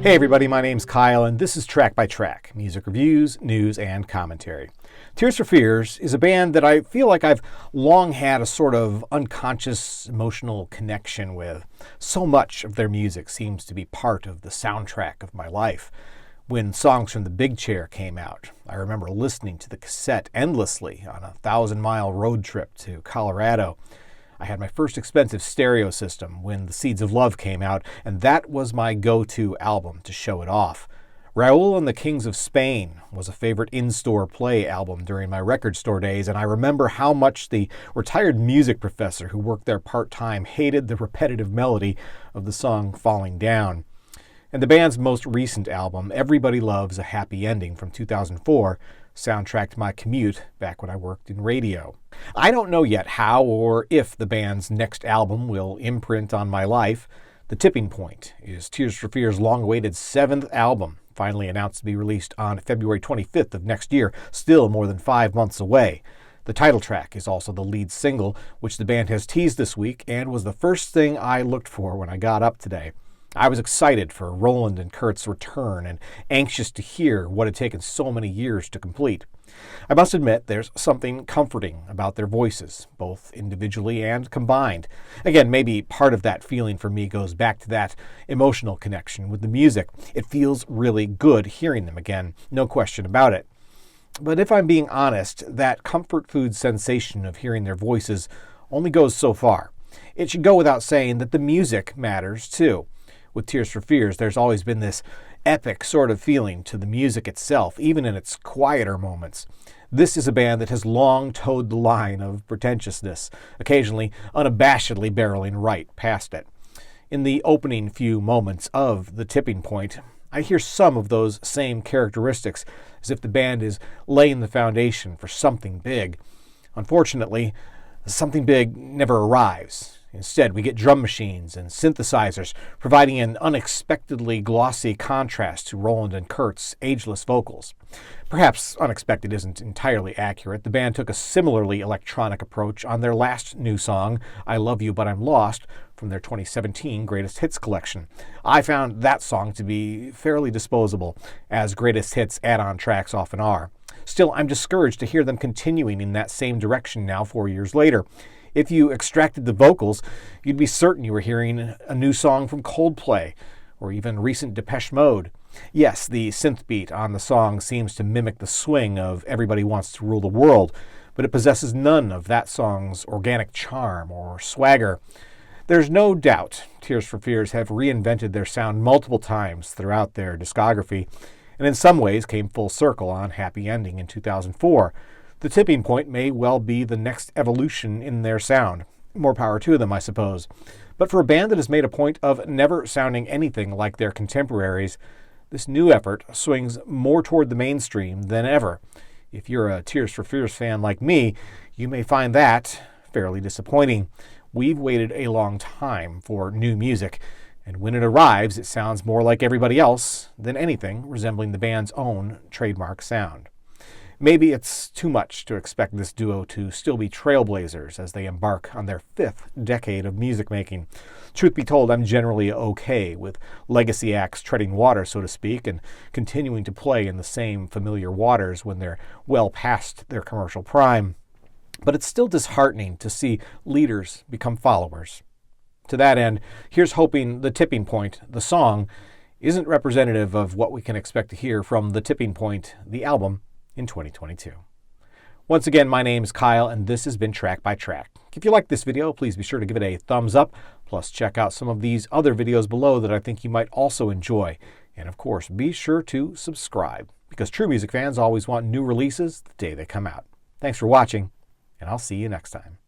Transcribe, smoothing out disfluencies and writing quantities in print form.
Hey everybody, my name's Kyle and this is Track by Track, music reviews, news, and commentary. Tears for Fears is a band that I feel like I've long had a sort of unconscious emotional connection with. So much of their music seems to be part of the soundtrack of my life. When Songs from the Big Chair came out, I remember listening to the cassette endlessly on a 1,000-mile road trip to Colorado. I had my first expensive stereo system when The Seeds of Love came out, and that was my go-to album to show it off. Raoul and the Kings of Spain was a favorite in-store play album during my record store days, and I remember how much the retired music professor who worked there part-time hated the repetitive melody of the song Falling Down. And the band's most recent album, Everybody Loves a Happy Ending from 2004, soundtracked my commute back when I worked in radio. I don't know yet how or if the band's next album will imprint on my life. The Tipping Point is Tears for Fears' long-awaited 7th album, finally announced to be released on February 25th of next year, still more than 5 months away. The title track is also the lead single, which the band has teased this week and was the first thing I looked for when I got up today. I was excited for Roland and Kurt's return and anxious to hear what had taken so many years to complete. I must admit there's something comforting about their voices, both individually and combined. Again, maybe part of that feeling for me goes back to that emotional connection with the music. It feels really good hearing them again, no question about it. But if I'm being honest, that comfort food sensation of hearing their voices only goes so far. It should go without saying that the music matters too. With Tears for Fears, there's always been this epic sort of feeling to the music itself, even in its quieter moments. This is a band that has long towed the line of pretentiousness, occasionally unabashedly barreling right past it. In the opening few moments of The Tipping Point, I hear some of those same characteristics, as if the band is laying the foundation for something big. Unfortunately, something big never arrives. Instead, we get drum machines and synthesizers, providing an unexpectedly glossy contrast to Roland and Kurt's ageless vocals. Perhaps unexpected isn't entirely accurate. The band took a similarly electronic approach on their last new song, I Love You But I'm Lost, from their 2017 Greatest Hits collection. I found that song to be fairly disposable, as Greatest Hits add-on tracks often are. Still, I'm discouraged to hear them continuing in that same direction now 4 years later. If you extracted the vocals, you'd be certain you were hearing a new song from Coldplay, or even recent Depeche Mode. Yes, the synth beat on the song seems to mimic the swing of Everybody Wants to Rule the World, but it possesses none of that song's organic charm or swagger. There's no doubt Tears for Fears have reinvented their sound multiple times throughout their discography, and in some ways came full circle on Happy Ending in 2004. The Tipping Point may well be the next evolution in their sound. More power to them, I suppose. But for a band that has made a point of never sounding anything like their contemporaries, this new effort swings more toward the mainstream than ever. If you're a Tears for Fears fan like me, you may find that fairly disappointing. We've waited a long time for new music, and when it arrives, it sounds more like everybody else than anything resembling the band's own trademark sound. Maybe it's too much to expect this duo to still be trailblazers as they embark on their 5th decade of music making. Truth be told, I'm generally okay with legacy acts treading water, so to speak, and continuing to play in the same familiar waters when they're well past their commercial prime. But it's still disheartening to see leaders become followers. To that end, here's hoping The Tipping Point, the song, isn't representative of what we can expect to hear from The Tipping Point, the album, in 2022. Once again, my name is Kyle, and this has been Track by Track. If you like this video, please be sure to give it a thumbs up. Plus, check out some of these other videos below that I think you might also enjoy. And of course, be sure to subscribe, because true music fans always want new releases the day they come out. Thanks for watching, and I'll see you next time.